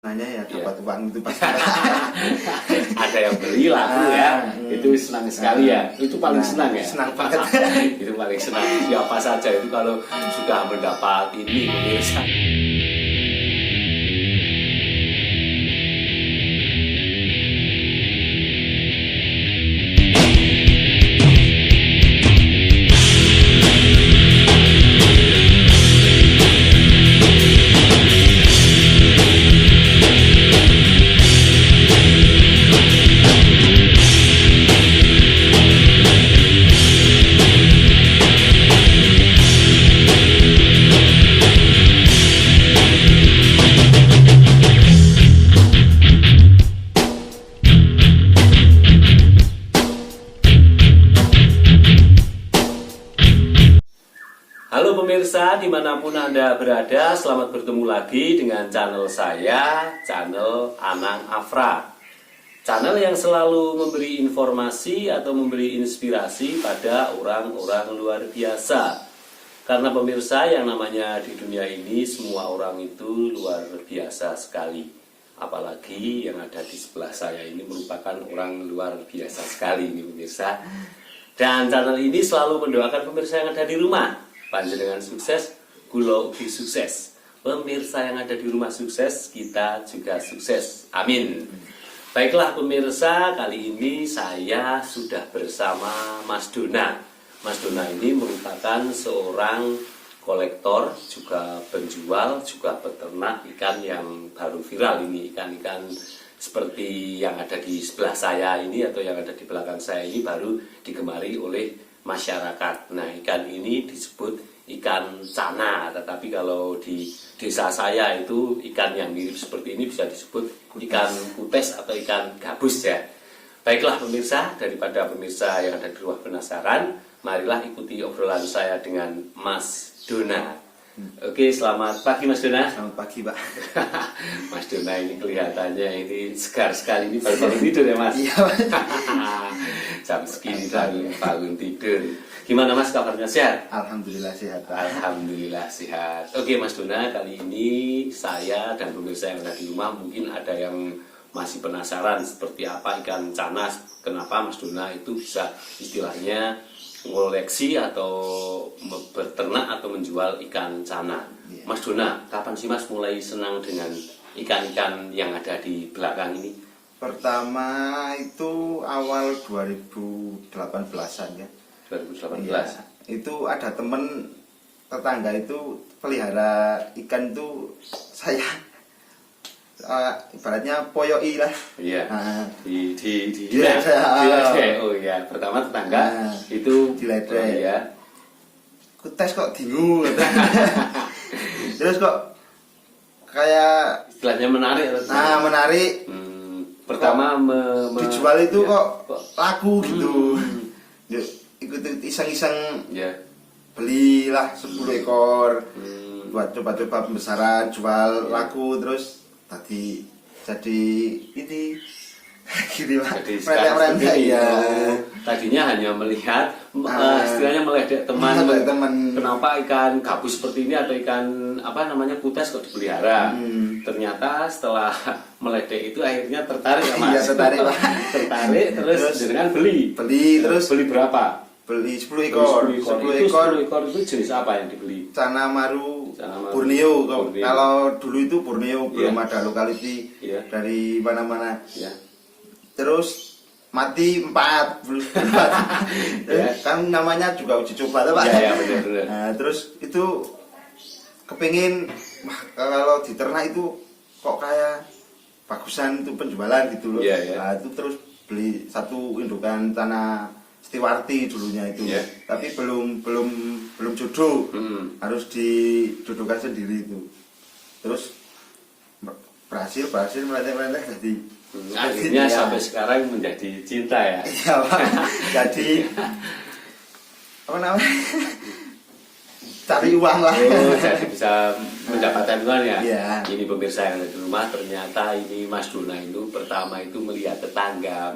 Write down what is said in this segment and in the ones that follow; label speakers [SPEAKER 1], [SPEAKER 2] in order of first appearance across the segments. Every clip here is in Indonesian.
[SPEAKER 1] nanya ya dapat uang itu pasti.
[SPEAKER 2] Ada yang beli laku ya, itu senang sekali ya. Itu paling senang ya.
[SPEAKER 1] Senang banget.
[SPEAKER 2] Itu paling senang. Siapa saja itu kalau sudah mendapat ini pemirsa. Halo pemirsa, dimanapun Anda berada, selamat bertemu lagi dengan channel saya, channel Anang Afra. Channel yang selalu memberi informasi atau memberi inspirasi pada orang-orang luar biasa. Karena pemirsa, yang namanya di dunia ini, semua orang itu luar biasa sekali. Apalagi yang ada di sebelah saya ini merupakan orang luar biasa sekali ini pemirsa. Dan channel ini selalu mendoakan pemirsa yang ada di rumah panjenengan sukses, kula ugi sukses. Pemirsa yang ada di rumah sukses, kita juga sukses. Amin. Baiklah pemirsa, kali ini saya sudah bersama Mas Dona. Mas Dona ini merupakan seorang kolektor, juga penjual, juga peternak ikan yang baru viral ini. Ikan-ikan seperti yang ada di sebelah saya ini atau yang ada di belakang saya ini baru digemari oleh masyarakat. Nah, ikan ini disebut ikan cana, tetapi kalau di desa saya itu ikan yang mirip seperti ini bisa disebut ikan kutes atau ikan gabus ya. Baiklah pemirsa, daripada pemirsa yang ada di rumah penasaran, marilah ikuti obrolan saya dengan Mas Dona. Oke, selamat pagi Mas Dona.
[SPEAKER 1] Selamat pagi Pak.
[SPEAKER 2] Mas Dona ini kelihatannya ini segar sekali, ini baru tidur ya Mas?
[SPEAKER 1] Iya Pak.
[SPEAKER 2] Jam segini bangun tidur. Gimana Mas kabarnya, sehat?
[SPEAKER 1] Alhamdulillah sehat Pak.
[SPEAKER 2] Alhamdulillah sehat. Oke Mas Dona, kali ini saya dan pemirsa yang ada di rumah mungkin ada yang masih penasaran seperti apa ikan cana. Kenapa Mas Dona itu bisa istilahnya mengoleksi atau berternak atau menjual ikan cana. Mas Dona, kapan sih Mas mulai senang dengan ikan-ikan yang ada di belakang ini?
[SPEAKER 1] Pertama itu awal 2018-an ya.
[SPEAKER 2] 2018.
[SPEAKER 1] Ya, itu ada temen tetangga itu pelihara ikan itu saya ibaratnya poyoi lah.
[SPEAKER 2] Iya.
[SPEAKER 1] Nah,
[SPEAKER 2] diledek. Oh iya, pertama tetangga itu
[SPEAKER 1] diledek.
[SPEAKER 2] Oh, iya.
[SPEAKER 1] Kutes kok dingu. Terus kok kayak
[SPEAKER 2] Istilahnya menarik.
[SPEAKER 1] nah menarik.
[SPEAKER 2] Pertama
[SPEAKER 1] dijual itu
[SPEAKER 2] ya,
[SPEAKER 1] kok laku gitu. Yuk, ikut iseng-iseng
[SPEAKER 2] ya.
[SPEAKER 1] belilah 10 ekor buat coba-coba pembesaran, jual laku terus tadi jadi ini gini Pak.
[SPEAKER 2] Jadi sekarang
[SPEAKER 1] ya.
[SPEAKER 2] Tadinya hanya melihat istilahnya meledek teman. Kenapa ikan gabus seperti ini atau ikan apa namanya kutes kok dipelihara? Ternyata setelah meledek itu akhirnya tertarik ya Mas.
[SPEAKER 1] Iya, tertarik Pak.
[SPEAKER 2] Tertarik terus jenengan beli
[SPEAKER 1] Terus
[SPEAKER 2] beli berapa?
[SPEAKER 1] beli 10 ekor. 10
[SPEAKER 2] ekor itu jenis apa yang dibeli?
[SPEAKER 1] Cana Maru
[SPEAKER 2] Maru.
[SPEAKER 1] Borneo.
[SPEAKER 2] Borneo.
[SPEAKER 1] Kalau dulu itu Borneo belum
[SPEAKER 2] Iya.
[SPEAKER 1] ada lokality
[SPEAKER 2] Iya.
[SPEAKER 1] dari mana-mana.
[SPEAKER 2] Ya.
[SPEAKER 1] Terus mati 4
[SPEAKER 2] Ya.
[SPEAKER 1] Kan namanya juga uji coba tuh Pak.
[SPEAKER 2] Iya, benar.
[SPEAKER 1] Nah, terus itu kepingin wah, kalau diternak itu kok kayak bagusan itu penjualan gitu loh.
[SPEAKER 2] Iya.
[SPEAKER 1] Nah, itu terus beli satu indukan tanah Stiwarti dulunya itu.
[SPEAKER 2] Iya.
[SPEAKER 1] Tapi belum jodoh. Harus dijodohkan sendiri itu. Terus berhasil meleteh jadi
[SPEAKER 2] akhirnya
[SPEAKER 1] ya.
[SPEAKER 2] sampai sekarang menjadi cinta ya.
[SPEAKER 1] Iya Pak. Jadi apa namanya? Cari uang lah.
[SPEAKER 2] Oh, jadi bisa mendapatkan uang ya.
[SPEAKER 1] Iya.
[SPEAKER 2] Ini pemirsa yang ada di rumah, ternyata ini Mas Dona itu pertama itu melihat tetangga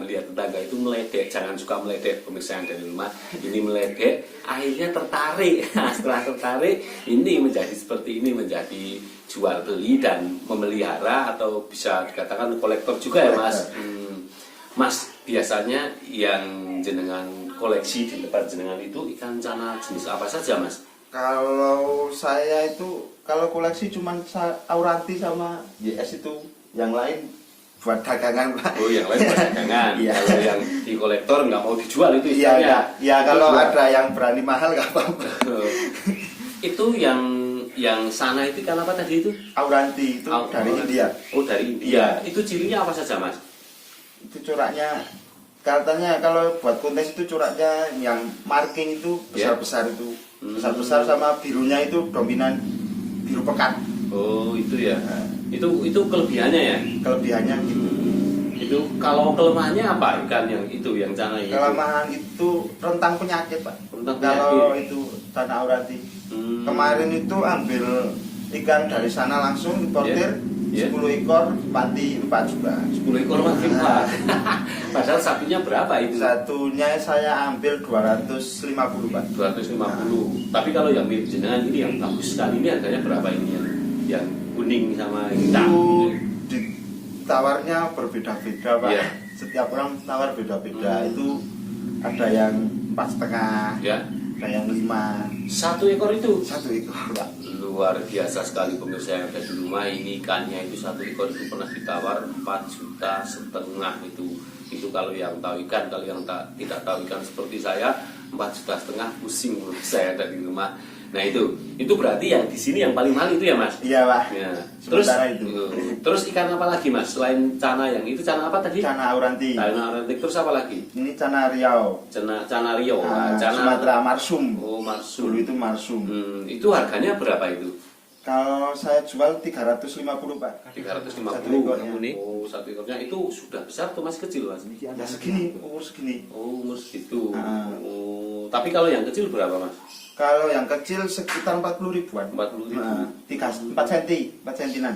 [SPEAKER 2] itu meledek, jangan suka meledek pemirsa yang ada di rumah. Ini meledek, akhirnya tertarik. Nah, setelah tertarik, ini menjadi seperti ini, menjadi jual beli dan memelihara atau bisa dikatakan kolektor juga ya Mas. Mas, biasanya yang jenengan koleksi di tempat jenengan itu ikan cana jenis apa saja Mas?
[SPEAKER 1] Kalau saya itu kalau koleksi cuman Auranti sama YS itu, yang lain buat dagangan Pak.
[SPEAKER 2] Oh, yang lain buat dagangan.
[SPEAKER 1] Iya.
[SPEAKER 2] Kalau yang di kolektor nggak mau dijual itu
[SPEAKER 1] Iya,
[SPEAKER 2] istilahnya.
[SPEAKER 1] ya kalau
[SPEAKER 2] Itu
[SPEAKER 1] ada yang berani mahal nggak apa-apa.
[SPEAKER 2] itu yang sana itu ikan apa tadi itu?
[SPEAKER 1] Auranti itu dari India.
[SPEAKER 2] Oh, dari India. Itu cirinya apa saja Mas?
[SPEAKER 1] Itu coraknya katanya kalau buat kontes itu coraknya yang marking itu besar-besar itu. Besar-besar sama birunya itu dominan biru pekat.
[SPEAKER 2] Oh, itu ya. Itu kelebihannya ya.
[SPEAKER 1] Kelebihannya gitu.
[SPEAKER 2] Itu kalau kelemahannya apa ikan yang itu yang cana itu?
[SPEAKER 1] Kelemahan itu rentang penyakit Pak.
[SPEAKER 2] Rentang
[SPEAKER 1] Kalau
[SPEAKER 2] penyakit.
[SPEAKER 1] itu cana Auranti. Kemarin itu ambil ikan dari sana langsung importir
[SPEAKER 2] Ya.
[SPEAKER 1] 10 ekor mati 4 juga.
[SPEAKER 2] 10 ekor mati 4. Padahal sapinya berapa itu?
[SPEAKER 1] Satunya saya ambil 250 Pak.
[SPEAKER 2] 250. Tapi kalau yang mirip jenengan ini yang bagus sekali ini harganya berapa ini yang kuning sama hitam?
[SPEAKER 1] Itu tawarnya berbeda-beda Pak.
[SPEAKER 2] Iya.
[SPEAKER 1] Setiap orang tawar beda-beda. Itu ada yang 4,5,
[SPEAKER 2] Ya.
[SPEAKER 1] ada yang 5.
[SPEAKER 2] 1 ekor itu
[SPEAKER 1] 1 ekor Pak.
[SPEAKER 2] luar biasa sekali pemirsa yang ada di rumah. Ini ikannya itu 1 ekor itu pernah ditawar 4,5 juta itu kalau yang tahu ikan. Kalau yang tidak tahu ikan seperti saya 4,5 juta pusing menurut saya ada di rumah. Nah itu berarti yang di sini yang paling mahal itu ya Mas?
[SPEAKER 1] Iya Pak.
[SPEAKER 2] Ya.
[SPEAKER 1] Sementara itu.
[SPEAKER 2] Terus ikan apa lagi Mas selain cana yang itu? Cana apa tadi?
[SPEAKER 1] Cana Auranti.
[SPEAKER 2] Cana Auranti. Terus apa lagi?
[SPEAKER 1] Ini cana Riau.
[SPEAKER 2] Cana Rio. Cana
[SPEAKER 1] Sumatera Marsum.
[SPEAKER 2] Oh, marsum.
[SPEAKER 1] Dulu itu Marsum.
[SPEAKER 2] Itu harganya berapa itu?
[SPEAKER 1] Kalau saya jual 350 Pak.
[SPEAKER 2] 350.
[SPEAKER 1] Satu ekornya.
[SPEAKER 2] Oh, 1 ekornya itu sudah besar atau masih kecil Mas?
[SPEAKER 1] Ya segini, umur segini.
[SPEAKER 2] Oh, umur segitu.
[SPEAKER 1] Ah.
[SPEAKER 2] Oh, tapi kalau yang kecil berapa Mas?
[SPEAKER 1] Kalau yang kecil sekitar 40 ribuan.
[SPEAKER 2] 40 ribu.
[SPEAKER 1] 4 cm, 4 cm-an.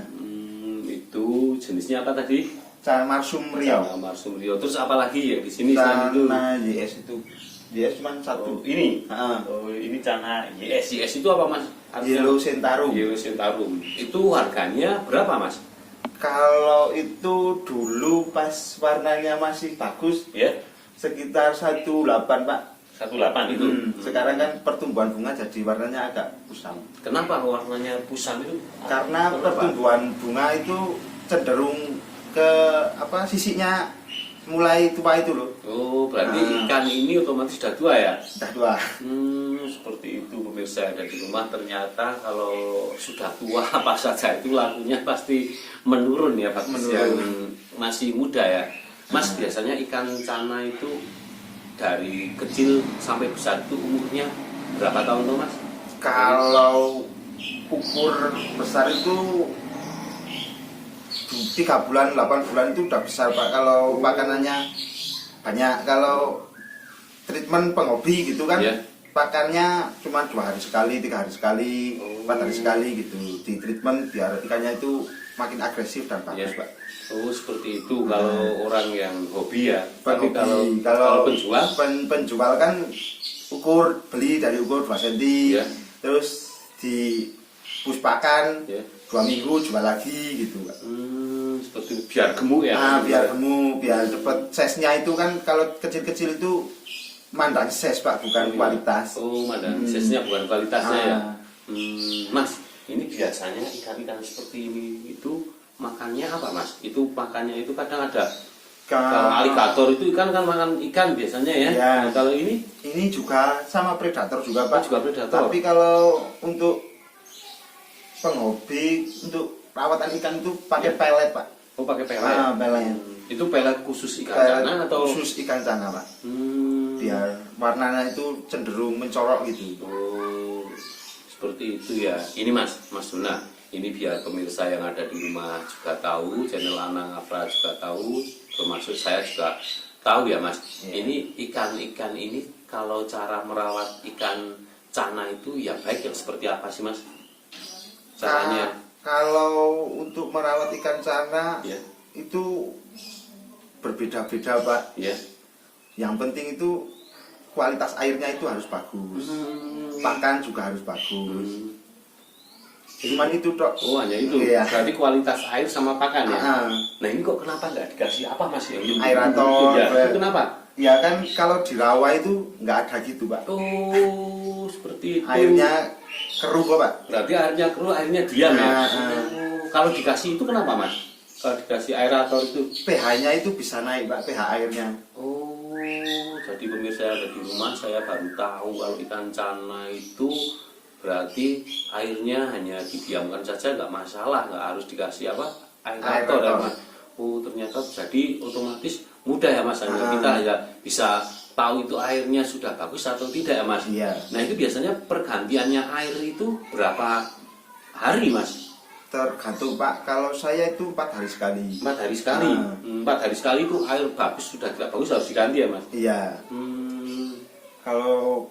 [SPEAKER 2] Itu jenisnya apa tadi?
[SPEAKER 1] Cana Marsum Riau.
[SPEAKER 2] Cana Marsum Rio. Terus apa lagi yang di sini selain itu?
[SPEAKER 1] Cana YS itu. YS cuma
[SPEAKER 2] Oh,
[SPEAKER 1] satu.
[SPEAKER 2] ini.
[SPEAKER 1] Ah.
[SPEAKER 2] Oh, ini cana YS. YS itu apa Mas?
[SPEAKER 1] Yellow Sentarum.
[SPEAKER 2] Yellow Sentarum. Itu harganya berapa Mas?
[SPEAKER 1] Kalau itu dulu pas warnanya masih bagus,
[SPEAKER 2] Ya,
[SPEAKER 1] sekitar 18 Pak.
[SPEAKER 2] 18 itu.
[SPEAKER 1] Sekarang kan pertumbuhan bunga jadi warnanya agak kusam.
[SPEAKER 2] Kenapa warnanya pusam itu?
[SPEAKER 1] Karena
[SPEAKER 2] Kenapa?
[SPEAKER 1] pertumbuhan bunga itu cenderung ke sisinya mulai tua itu loh.
[SPEAKER 2] Oh, berarti ikan ini otomatis sudah tua ya?
[SPEAKER 1] Sudah tua.
[SPEAKER 2] Seperti itu pemirsa ada di rumah. Ternyata kalau sudah tua apa saja itu lakunya pasti menurun ya Pak. Yang masih muda ya. Mas, biasanya ikan cana itu dari kecil sampai besar itu umurnya berapa tahun tuh Mas?
[SPEAKER 1] Kalau ukur besar itu 3 bulan, 8 bulan itu udah besar Pak. Kalau makanannya banyak, kalau treatment penghobi gitu kan,
[SPEAKER 2] Ya.
[SPEAKER 1] pakannya cuma 2 hari sekali, 3 hari sekali, 4 hari sekali gitu. Di treatment biar ikannya itu makin agresif dan bagus
[SPEAKER 2] Ya.
[SPEAKER 1] Pak.
[SPEAKER 2] Oh, seperti itu kalau orang yang hobi ya. Tapi
[SPEAKER 1] Penghobi.
[SPEAKER 2] kalau penjual
[SPEAKER 1] penjual kan beli dari ukur 2 cm,
[SPEAKER 2] Ya.
[SPEAKER 1] terus di puspakan
[SPEAKER 2] ya.
[SPEAKER 1] 2 minggu jual lagi gitu Pak.
[SPEAKER 2] Seperti itu, biar gemuk ya.
[SPEAKER 1] Biar gemuk, biar cepet size-nya itu kan kalau kecil-kecil itu mandang size Pak, bukan kualitas.
[SPEAKER 2] Oh, mandang size-nya bukan kualitasnya ya.
[SPEAKER 1] Ah.
[SPEAKER 2] Mas, ini biasanya ikan-ikan seperti ini itu makannya apa Mas? Itu makannya itu kadang ada. Kalau aligator itu ikan kan makan ikan biasanya ya.
[SPEAKER 1] Ya.
[SPEAKER 2] Nah, kalau ini
[SPEAKER 1] juga sama predator juga Pak.
[SPEAKER 2] juga predator.
[SPEAKER 1] Tapi kalau untuk penghobi, untuk perawatan ikan itu pakai pelet Pak.
[SPEAKER 2] Oh, pakai pelet.
[SPEAKER 1] Pelet.
[SPEAKER 2] Itu pelet khusus ikan
[SPEAKER 1] Pelet
[SPEAKER 2] cana atau
[SPEAKER 1] khusus ikan cana Pak. Biar warnanya itu cenderung mencorok gitu.
[SPEAKER 2] Oh, seperti itu ya. Ini Mas Duna. Ini biar pemirsa yang ada di rumah juga tahu, channel Anang Afra juga tahu, termasuk saya juga tahu ya Mas.
[SPEAKER 1] Yeah.
[SPEAKER 2] Ini ikan-ikan ini kalau cara merawat ikan cana itu yang baik yang seperti apa sih Mas? Caranya?
[SPEAKER 1] Kalau untuk merawat ikan cana
[SPEAKER 2] Ya.
[SPEAKER 1] itu berbeda-beda Pak.
[SPEAKER 2] Ya.
[SPEAKER 1] Yang penting itu kualitas airnya itu harus bagus. Pakan juga harus bagus. Cuman itu tok.
[SPEAKER 2] Oh hanya itu.
[SPEAKER 1] Iya.
[SPEAKER 2] Berarti kualitas air sama pakan ya.
[SPEAKER 1] Ah,
[SPEAKER 2] Nah ini kok kenapa nggak dikasih apa mas yang
[SPEAKER 1] aerator.
[SPEAKER 2] Ya, itu kenapa?
[SPEAKER 1] Ya kan kalau di rawa itu nggak ada gitu Pak.
[SPEAKER 2] Oh seperti itu.
[SPEAKER 1] Airnya keruh kok Pak.
[SPEAKER 2] Berarti airnya keruh, airnya diam ya.
[SPEAKER 1] Ah,
[SPEAKER 2] Oh, kalau dikasih itu kenapa mas? Kalau dikasih aerator itu?
[SPEAKER 1] pH-nya itu bisa naik Pak, pH airnya.
[SPEAKER 2] Oh, jadi pemirsa yang ada di rumah saya baru tahu kalau ikan cana itu berarti airnya hanya didiamkan saja nggak masalah, nggak harus dikasih apa aerator ya mas. Oh ternyata jadi otomatis mudah ya mas, kita hanya bisa tahu itu airnya sudah bagus atau tidak ya mas.
[SPEAKER 1] Iya.
[SPEAKER 2] Nah itu biasanya pergantiannya air itu berapa hari mas?
[SPEAKER 1] Tergantung Pak, kalau saya itu 4 hari sekali.
[SPEAKER 2] 4 hari sekali. 4 hari sekali itu air bagus sudah tidak bagus harus diganti ya mas.
[SPEAKER 1] Iya. Kalau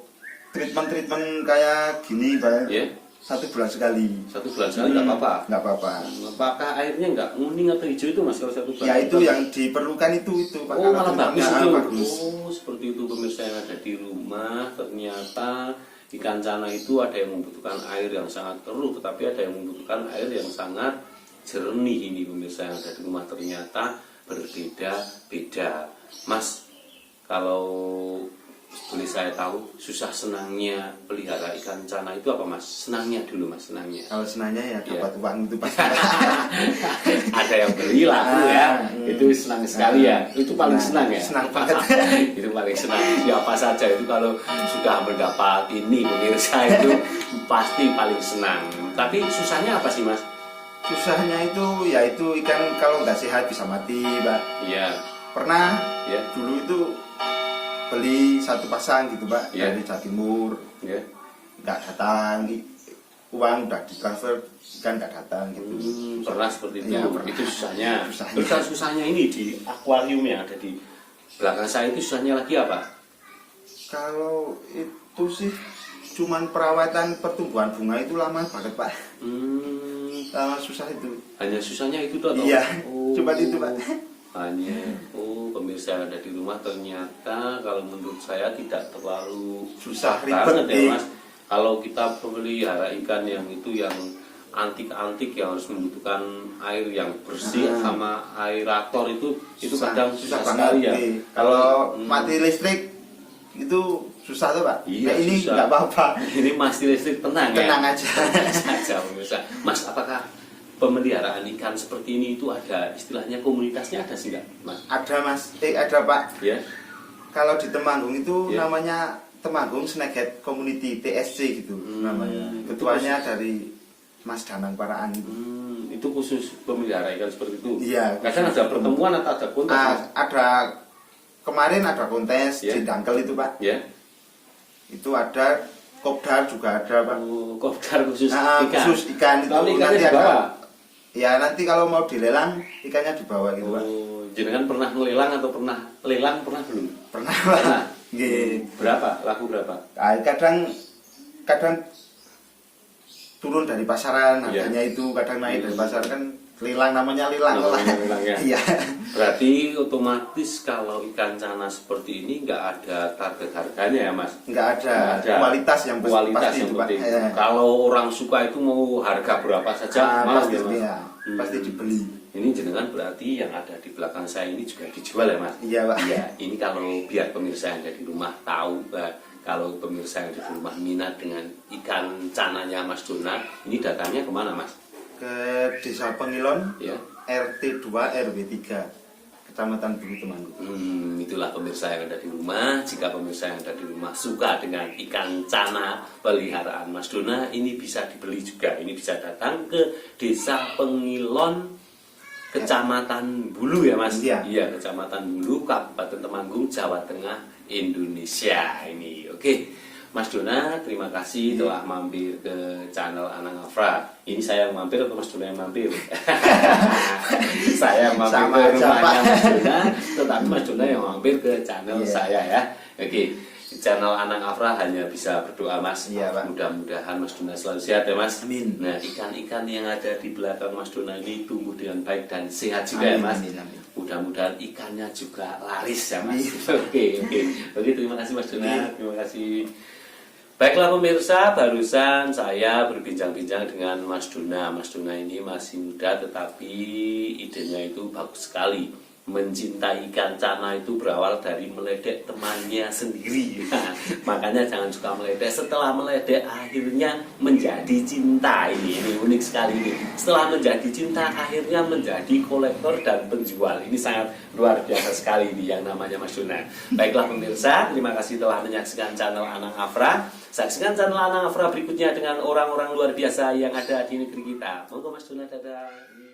[SPEAKER 1] treatment kayak gini Pak,
[SPEAKER 2] Ya.
[SPEAKER 1] 1 bulan sekali.
[SPEAKER 2] 1 bulan sekali nggak apa-apa.
[SPEAKER 1] Nggak apa-apa.
[SPEAKER 2] Apakah airnya nggak kuning atau hijau itu mas kalau 1 bulan?
[SPEAKER 1] Ya itu yang diperlukan itu Pak.
[SPEAKER 2] Oh
[SPEAKER 1] Kalau
[SPEAKER 2] malah bagus
[SPEAKER 1] treatmentnya
[SPEAKER 2] itu.
[SPEAKER 1] bagus.
[SPEAKER 2] Oh seperti itu pemirsa yang ada di rumah. Ternyata ikan cana itu ada yang membutuhkan air yang sangat keruh, tetapi ada yang membutuhkan air yang sangat jernih. Ini pemirsa yang ada di rumah ternyata berbeda-beda. Mas, kalau boleh saya tahu susah senangnya pelihara ikan cana itu apa mas? Senangnya dulu mas, senangnya.
[SPEAKER 1] Kalau senangnya ya dapat uang itu Pak.
[SPEAKER 2] Ada yang beli laku ya, itu senang sekali ya. Itu paling senang ya.
[SPEAKER 1] Senang banget.
[SPEAKER 2] Itu paling senang. Siapa saja itu kalau sudah mendapat ini pemirsa itu pasti paling senang. Tapi susahnya apa sih mas?
[SPEAKER 1] Susahnya itu ya itu ikan kalau nggak sehat bisa mati Pak.
[SPEAKER 2] Iya.
[SPEAKER 1] Pernah
[SPEAKER 2] Ya.
[SPEAKER 1] dulu itu beli 1 pasang gitu Pak,
[SPEAKER 2] Ya.
[SPEAKER 1] dari Jawa Timur,
[SPEAKER 2] Ya.
[SPEAKER 1] nggak datang, uang udah ditransfer kan nggak datang gitu.
[SPEAKER 2] Pernah seperti itu.
[SPEAKER 1] Iya, pernah.
[SPEAKER 2] Itu susahnya.
[SPEAKER 1] Susahnya.
[SPEAKER 2] Terus susahnya ini di akuarium yang ada di belakang saya itu susahnya lagi apa?
[SPEAKER 1] Kalau itu sih cuman perawatan pertumbuhan bunga itu lama banget Pak. Lama susah itu.
[SPEAKER 2] Hanya susahnya itu tuh atau?
[SPEAKER 1] Iya,
[SPEAKER 2] Oh.
[SPEAKER 1] cuma itu Pak.
[SPEAKER 2] Hanya pemirsa yang ada di rumah ternyata kalau menurut saya tidak terlalu susah
[SPEAKER 1] Ribet,
[SPEAKER 2] banget ya
[SPEAKER 1] iya.
[SPEAKER 2] mas. Kalau kita pelihara ikan yang itu yang antik-antik yang harus membutuhkan air yang bersih sama aerator itu kadang susah sekali ya.
[SPEAKER 1] Kalau mati listrik itu susah tuh Pak.
[SPEAKER 2] Iya,
[SPEAKER 1] Nah, ini
[SPEAKER 2] susah.
[SPEAKER 1] nggak apa-apa.
[SPEAKER 2] Ini masih listrik tenang ya.
[SPEAKER 1] Tenang aja.
[SPEAKER 2] Saja pemirsa. Mas, apakah pemeliharaan ikan seperti ini itu ada istilahnya komunitasnya ada sih nggak mas?
[SPEAKER 1] Ada Mas, ada Pak.
[SPEAKER 2] Ya.
[SPEAKER 1] Kalau di Temanggung itu
[SPEAKER 2] Ya.
[SPEAKER 1] namanya Temanggung Snakehead Community TSC gitu namanya.
[SPEAKER 2] Itu
[SPEAKER 1] Ketuanya dari Mas Danang Paraan itu.
[SPEAKER 2] Itu khusus pemelihara ikan seperti itu.
[SPEAKER 1] Iya.
[SPEAKER 2] Kadang ada pertemuan atau ada kontes. Mas?
[SPEAKER 1] Ada kemarin ada kontes
[SPEAKER 2] Ya.
[SPEAKER 1] di Dangkel itu Pak.
[SPEAKER 2] Ya.
[SPEAKER 1] Itu ada kopdar juga ada Pak.
[SPEAKER 2] Oh, kopdar khusus
[SPEAKER 1] Nah,
[SPEAKER 2] ikan.
[SPEAKER 1] khusus ikan itu
[SPEAKER 2] Lalu ikannya
[SPEAKER 1] nanti
[SPEAKER 2] dibawa.
[SPEAKER 1] ada. Ya nanti kalau mau dilelang ikannya dibawa gitu Pak.
[SPEAKER 2] Oh, jenengan pernah ngelelang atau pernah lelang pernah belum?
[SPEAKER 1] Pernah Pak.
[SPEAKER 2] Pernah.
[SPEAKER 1] Nggih.
[SPEAKER 2] Berapa? Laku berapa?
[SPEAKER 1] Nah, kadang turun dari pasaran harganya itu, kadang naik dari pasar kan lelang namanya lelang lah.
[SPEAKER 2] Lelang ya.
[SPEAKER 1] Iya.
[SPEAKER 2] Berarti otomatis kalau ikan cana seperti ini nggak ada target harganya ya mas?
[SPEAKER 1] Nggak ada.
[SPEAKER 2] Nggak ada.
[SPEAKER 1] Kualitas yang
[SPEAKER 2] Kualitas
[SPEAKER 1] pasti
[SPEAKER 2] yang
[SPEAKER 1] itu Pak.
[SPEAKER 2] penting.
[SPEAKER 1] Iya.
[SPEAKER 2] Kalau orang suka itu mau harga berapa saja mau
[SPEAKER 1] pasti,
[SPEAKER 2] ya mas?
[SPEAKER 1] iya. Pasti dibeli.
[SPEAKER 2] Ini jenengan berarti yang ada di belakang saya ini juga dijual ya mas?
[SPEAKER 1] Iya Pak.
[SPEAKER 2] Ya, ini kalau biar pemirsa yang ada di rumah tahu, kalau pemirsa yang ada di rumah minat dengan ikan cananya Mas Dona, ini datanya kemana mas?
[SPEAKER 1] Ke Desa Pengilon,
[SPEAKER 2] Ya.
[SPEAKER 1] RT 2 RW 3, Kecamatan Bulu Temanggung.
[SPEAKER 2] Itulah pemirsa yang ada di rumah. Jika pemirsa yang ada di rumah suka dengan ikan cana peliharaan Mas Dona, ini bisa dibeli juga. Ini bisa datang ke Desa Pengilon, Kecamatan Bulu ya mas?
[SPEAKER 1] Iya.
[SPEAKER 2] Iya, Kecamatan Bulu, Kabupaten Temanggung, Jawa Tengah, Indonesia. Ini oke. Mas Dona, terima kasih telah mampir ke channel Anang Afra. Ini saya yang mampir atau Mas Dona yang mampir? Saya yang mampir
[SPEAKER 1] Sama
[SPEAKER 2] ke
[SPEAKER 1] aja,
[SPEAKER 2] rumahnya
[SPEAKER 1] Pak.
[SPEAKER 2] Mas Dona, tetapi Mas Dona yang mampir ke channel
[SPEAKER 1] Iya.
[SPEAKER 2] saya ya. Oke, channel Anang Afra hanya bisa berdoa mas.
[SPEAKER 1] Iya, Pak.
[SPEAKER 2] Mudah-mudahan Mas Dona selalu sehat ya mas.
[SPEAKER 1] Amin.
[SPEAKER 2] Nah, ikan-ikan yang ada di belakang Mas Dona ini tumbuh dengan baik dan sehat juga ya mas.
[SPEAKER 1] Amin, amin.
[SPEAKER 2] Mudah-mudahan ikannya juga laris ya mas.
[SPEAKER 1] Amin.
[SPEAKER 2] Oke, terima kasih Mas Dona.
[SPEAKER 1] Amin.
[SPEAKER 2] Terima kasih. Baiklah pemirsa, barusan saya berbincang-bincang dengan Mas Duna. Mas Duna ini masih muda tetapi idenya itu bagus sekali. Mencintai ikan cana itu berawal dari meledek temannya sendiri. Nah, makanya jangan suka meledek. Setelah meledek akhirnya menjadi cinta. Ini unik sekali ini. Setelah menjadi cinta akhirnya menjadi kolektor dan penjual. Ini sangat luar biasa sekali ini yang namanya Mas Duna. Baiklah pemirsa, terima kasih telah menyaksikan channel Anang Afra. Saksikan channel Anang Afra berikutnya dengan orang-orang luar biasa yang ada di negeri kita. Monggo Mas Duna, dadah.